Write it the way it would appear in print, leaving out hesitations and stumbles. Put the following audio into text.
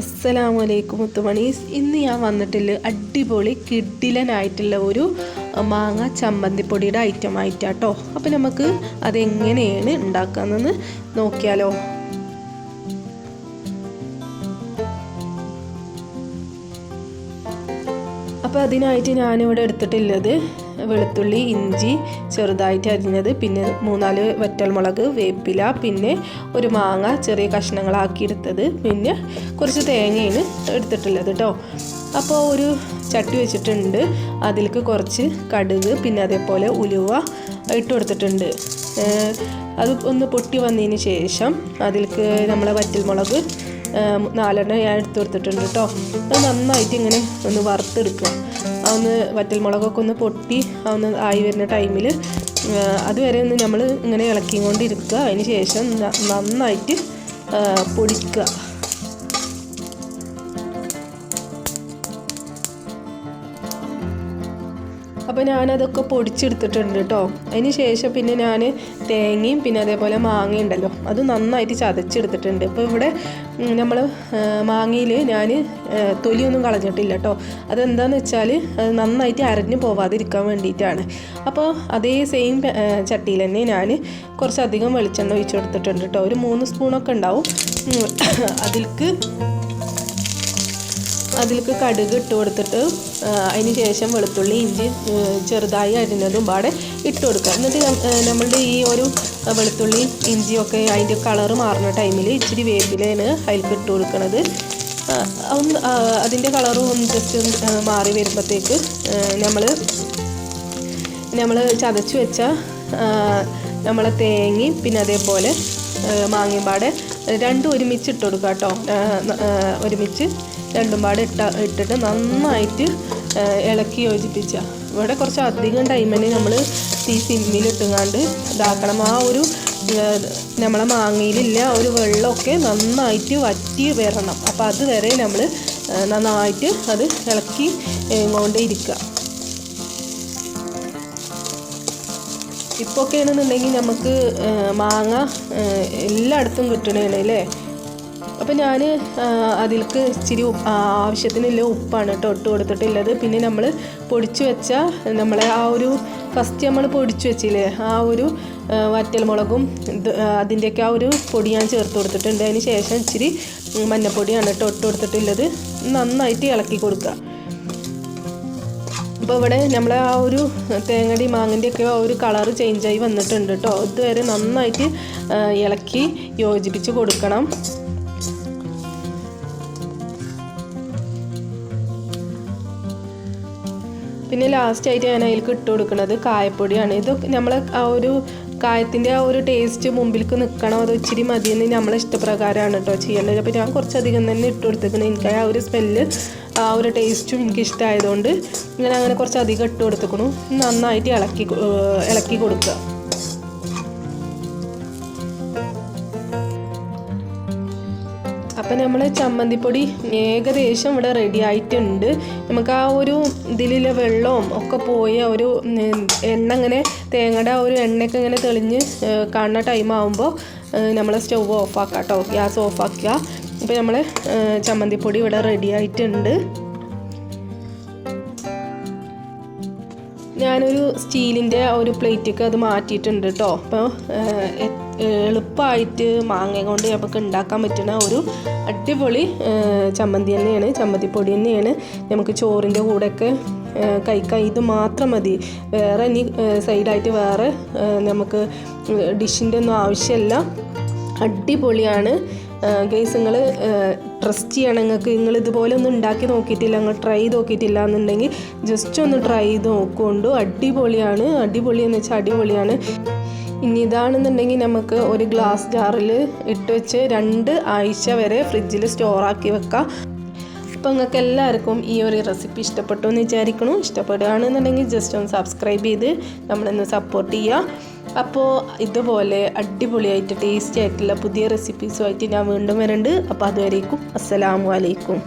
അസ്സലാമു അലൈക്കും മുത്തുമണീസ്. ഇന്ന് ഞാൻ വന്നിട്ടുള്ള അടിപൊളി കിഡിലനായിട്ടുള്ള ഒരു മാങ്ങ ചമ്മന്തിപ്പൊടിയുടെ ഐറ്റം ആയിട്ടാട്ടോ. അപ്പോൾ നമുക്ക് അതെങ്ങനെയാണ് ഉണ്ടാക്കാമെന്ന് നോക്കിയാലോ. അപ്പോൾ അതിനായിട്ട് ഞാനിവിടെ എടുത്തിട്ടുള്ളത് വെളുത്തുള്ളി, ഇഞ്ചി ചെറുതായിട്ട് അരിഞ്ഞത്, പിന്നെ 3-4 വറ്റൽമുളക്, വേപ്പില, പിന്നെ ഒരു മാങ്ങ ചെറിയ കഷ്ണങ്ങളാക്കി എടുത്തത്, പിന്നെ കുറച്ച് തേങ്ങയാണ് എടുത്തിട്ടുള്ളത് കേട്ടോ. അപ്പോൾ ഒരു ചട്ടി വെച്ചിട്ടുണ്ട്, അതിലേക്ക് കുറച്ച് കടുക്, പിന്നെ അതേപോലെ ഉലുവ ഇട്ട് കൊടുത്തിട്ടുണ്ട്. അത് ഒന്ന് പൊട്ടി വന്നതിന് ശേഷം അതിലേക്ക് നമ്മളെ വറ്റൽമുളക് 4 ഞാൻ എടുത്ത് കൊടുത്തിട്ടുണ്ട് കേട്ടോ. അത് നന്നായിട്ട് ഇങ്ങനെ ഒന്ന് വറുത്തെടുക്കുക. അതൊന്ന് വറ്റൽമുളകൊക്കെ ഒന്ന് പൊട്ടി ഒന്ന് ആയി വരുന്ന ടൈമിൽ അതുവരെ ഒന്ന് നമ്മൾ ഇങ്ങനെ ഇളക്കിക്കൊണ്ടിരിക്കുക. അതിന് ശേഷം നന്നായിട്ട് പൊടിക്കുക. അപ്പോൾ ഞാനതൊക്കെ പൊടിച്ചെടുത്തിട്ടുണ്ട് കേട്ടോ. അതിന് ശേഷം പിന്നെ ഞാൻ തേങ്ങയും പിന്നെ അതേപോലെ മാങ്ങ ഉണ്ടല്ലോ അത് നന്നായിട്ട് ചതച്ചെടുത്തിട്ടുണ്ട്. ഇപ്പോൾ ഇവിടെ നമ്മൾ മാങ്ങയിൽ ഞാൻ തൊലിയൊന്നും കളഞ്ഞിട്ടില്ല കേട്ടോ. അതെന്താണെന്ന് വെച്ചാൽ അത് നന്നായിട്ട് അരഞ്ഞു പോവാതിരിക്കാൻ വേണ്ടിയിട്ടാണ്. അപ്പോൾ അതേ സെയിം ചട്ടിയിൽ തന്നെ ഞാൻ കുറച്ചധികം വെളിച്ചെണ്ണ ഒഴിച്ച് കൊടുത്തിട്ടുണ്ട് കേട്ടോ. ഒരു 3 സ്പൂണൊക്കെ ഉണ്ടാവും. അതിലേക്ക് കടുക് ഇട്ട് കൊടുത്തിട്ട് അതിന് ശേഷം വെളുത്തുള്ളി, ഇഞ്ചി ചെറുതായി അരിഞ്ഞതും പാടെ ഇട്ട് കൊടുക്കുക. എന്നിട്ട് നമ്മളുടെ ഈ ഒരു വെളുത്തുള്ളി ഇഞ്ചിയൊക്കെ അതിൻ്റെ കളറ് മാറുന്ന ടൈമിൽ ഇച്ചിരി വേപ്പിലാണ് അതിലേക്ക് ഇട്ട് കൊടുക്കുന്നത്. അതിൻ്റെ കളറും ഒന്ന് ജസ്റ്റ് മാറി വരുമ്പോഴത്തേക്ക് നമ്മൾ ചതച്ച് വെച്ച നമ്മളെ തേങ്ങയും പിന്നെ അതേപോലെ മാങ്ങയും പാടെ രണ്ടും ഒരുമിച്ച് ഇട്ട് കൊടുക്കുക കേട്ടോ. ഒരുമിച്ച് രണ്ടും പാടെ ഇട്ടിട്ട് നന്നായിട്ട് ഇളക്കി യോജിപ്പിച്ച. ഇവിടെ കുറച്ച് അധികം ടൈം തന്നെ നമ്മൾ സിമ്മിലിട്ടുങ്ങാണ്ട് ഇതാക്കണം. ആ ഒരു നമ്മളെ മാങ്ങയിലില്ല ഒരു വെള്ളമൊക്കെ നന്നായിട്ട് വറ്റി വരണം. അപ്പോൾ അതുവരെ നമ്മൾ നന്നായിട്ട് അത് ഇളക്കി കൊണ്ടേ ഇരിക്കുക. ഇപ്പോൾ ആണെന്നുണ്ടെങ്കിൽ നമുക്ക് മാങ്ങ എല്ലായിടത്തും കിട്ടണേണ് അല്ലേ. അപ്പോൾ ഞാൻ അതിലേക്ക് ഇച്ചിരി ആവശ്യത്തിനുള്ള ഉപ്പാണ് കേട്ടോ ഇട്ട് കൊടുത്തിട്ടുള്ളത്. പിന്നെ നമ്മൾ പൊടിച്ചു വെച്ച നമ്മളെ ആ ഒരു ഫസ്റ്റ് നമ്മൾ പൊടിച്ചു വെച്ചില്ലേ ആ ഒരു വറ്റൽമുളകും അതിൻ്റെയൊക്കെ ആ ഒരു പൊടി ഞാൻ ചേർത്ത് കൊടുത്തിട്ടുണ്ട്. അതിന് ശേഷം ഇച്ചിരി മഞ്ഞപ്പൊടിയാണ് കേട്ടോ ഇട്ട് കൊടുത്തിട്ടുള്ളത്. നന്നായിട്ട് ഇളക്കി കൊടുക്കുക. അപ്പോൾ ഇവിടെ നമ്മളെ ആ ഒരു തേങ്ങടി മാങ്ങൻ്റെയൊക്കെ ആ ഒരു കളറ് ചേഞ്ചായി വന്നിട്ടുണ്ട് കേട്ടോ. ഇതുവരെ നന്നായിട്ട് ഇളക്കി യോജിപ്പിച്ച് കൊടുക്കണം. പിന്നെ ലാസ്റ്റായിട്ട് ഞാൻ അതിലേക്ക് ഇട്ട് കൊടുക്കുന്നത് കായപ്പൊടിയാണ്. ഇത് നമ്മൾ ആ ഒരു കായത്തിൻ്റെ ആ ഒരു ടേസ്റ്റ് മുമ്പിലേക്ക് നിൽക്കണം. അത് ഇച്ചിരി മതിയെന്ന് നമ്മളെ ഇഷ്ടപ്രകാരമാണ് കേട്ടോ ചെയ്യേണ്ടത്. അപ്പോൾ ഞാൻ കുറച്ചധികം തന്നെ ഇട്ട് കൊടുത്തിരിക്കുന്നത്. എനിക്ക് ആ ഒരു സ്മെല്ല് ആ ഒരു ടേസ്റ്റും എനിക്ക് ഇഷ്ടമായതുകൊണ്ട് ഞാൻ അങ്ങനെ കുറച്ചധികം ഇട്ട് കൊടുത്തിരിക്കണു. നന്നായിട്ട് ഇളക്കി കൊടുക്കുക. അപ്പം നമ്മൾ ചമ്മന്തിപ്പൊടി ഏകദേശം ഇവിടെ റെഡി ആയിട്ടുണ്ട്. നമുക്ക് ആ ഒരു ഇതിലെ വെള്ളവും ഒക്കെ പോയി ആ ഒരു എണ്ണ ഇങ്ങനെ തേങ്ങയുടെ ആ ഒരു എണ്ണയൊക്കെ ഇങ്ങനെ തെളിഞ്ഞ് കാണുന്ന ടൈം ആകുമ്പോൾ നമ്മൾ സ്റ്റവ് ഓഫാക്കുക കേട്ടോ. ഗ്യാസ് ഓഫാക്കുക. അപ്പോൾ നമ്മൾ ചമ്മന്തിപ്പൊടി ഇവിടെ റെഡി ആയിട്ടുണ്ട്. ഞാനൊരു സ്റ്റീലിൻ്റെ ഒരു പ്ലേറ്റൊക്കെ അത് മാറ്റിയിട്ടുണ്ട് കേട്ടോ. അപ്പോൾ എളുപ്പമായിട്ട് മാങ്ങ കൊണ്ട് നമുക്ക് ഉണ്ടാക്കാൻ പറ്റുന്ന ഒരു അടിപൊളി ചമ്മന്തി തന്നെയാണ്, ചമ്മന്തിപ്പൊടി തന്നെയാണ്. നമുക്ക് ചോറിൻ്റെ കൂടെയൊക്കെ കഴിക്കാൻ ഇത് മാത്രം മതി. വേറെ ഇനി സൈഡായിട്ട് വേറെ നമുക്ക് ഡിഷിൻ്റെ ഒന്നും ആവശ്യമില്ല. അടിപൊളിയാണ് ഗൈസ്. നിങ്ങൾ ട്രസ്റ്റ് ചെയ്യണം. നിങ്ങൾ ഇതുപോലെ ഒന്നും ഉണ്ടാക്കി നോക്കിയിട്ടില്ല, നിങ്ങൾ ട്രൈ ചെയ്ത് നോക്കിയിട്ടില്ല എന്നുണ്ടെങ്കിൽ ജസ്റ്റ് ഒന്ന് ട്രൈ ചെയ്ത് നോക്കുകൊണ്ടു. അടിപൊളിയാണ്. അടിപൊളി എന്ന് വെച്ചാൽ അടിപൊളിയാണ്. ഇനി ഇതാണെന്നുണ്ടെങ്കിൽ നമുക്ക് ഒരു ഗ്ലാസ് ജാറിൽ ഇട്ട് വെച്ച് 2 ആഴ്ച വരെ ഫ്രിഡ്ജിൽ സ്റ്റോറാക്കി വെക്കാം. അപ്പോൾ നിങ്ങൾക്ക് എല്ലാവർക്കും ഈ ഒരു റെസിപ്പി ഇഷ്ടപ്പെട്ടു എന്ന് വിചാരിക്കണു. ഇഷ്ടപ്പെടുകയാണെന്നുണ്ടെങ്കിൽ ജസ്റ്റ് ഒന്ന് സബ്സ്ക്രൈബ് ചെയ്ത് നമ്മളിന്ന് സപ്പോർട്ട് ചെയ്യുക. അപ്പോൾ ഇതുപോലെ അടിപൊളിയായിട്ട് ടേസ്റ്റി ആയിട്ടുള്ള പുതിയ റെസിപ്പീസുമായിട്ട് ഞാൻ വീണ്ടും വരുന്നുണ്ട്. അപ്പോൾ അതുവരേക്കും അസ്സലാമു അലൈക്കും.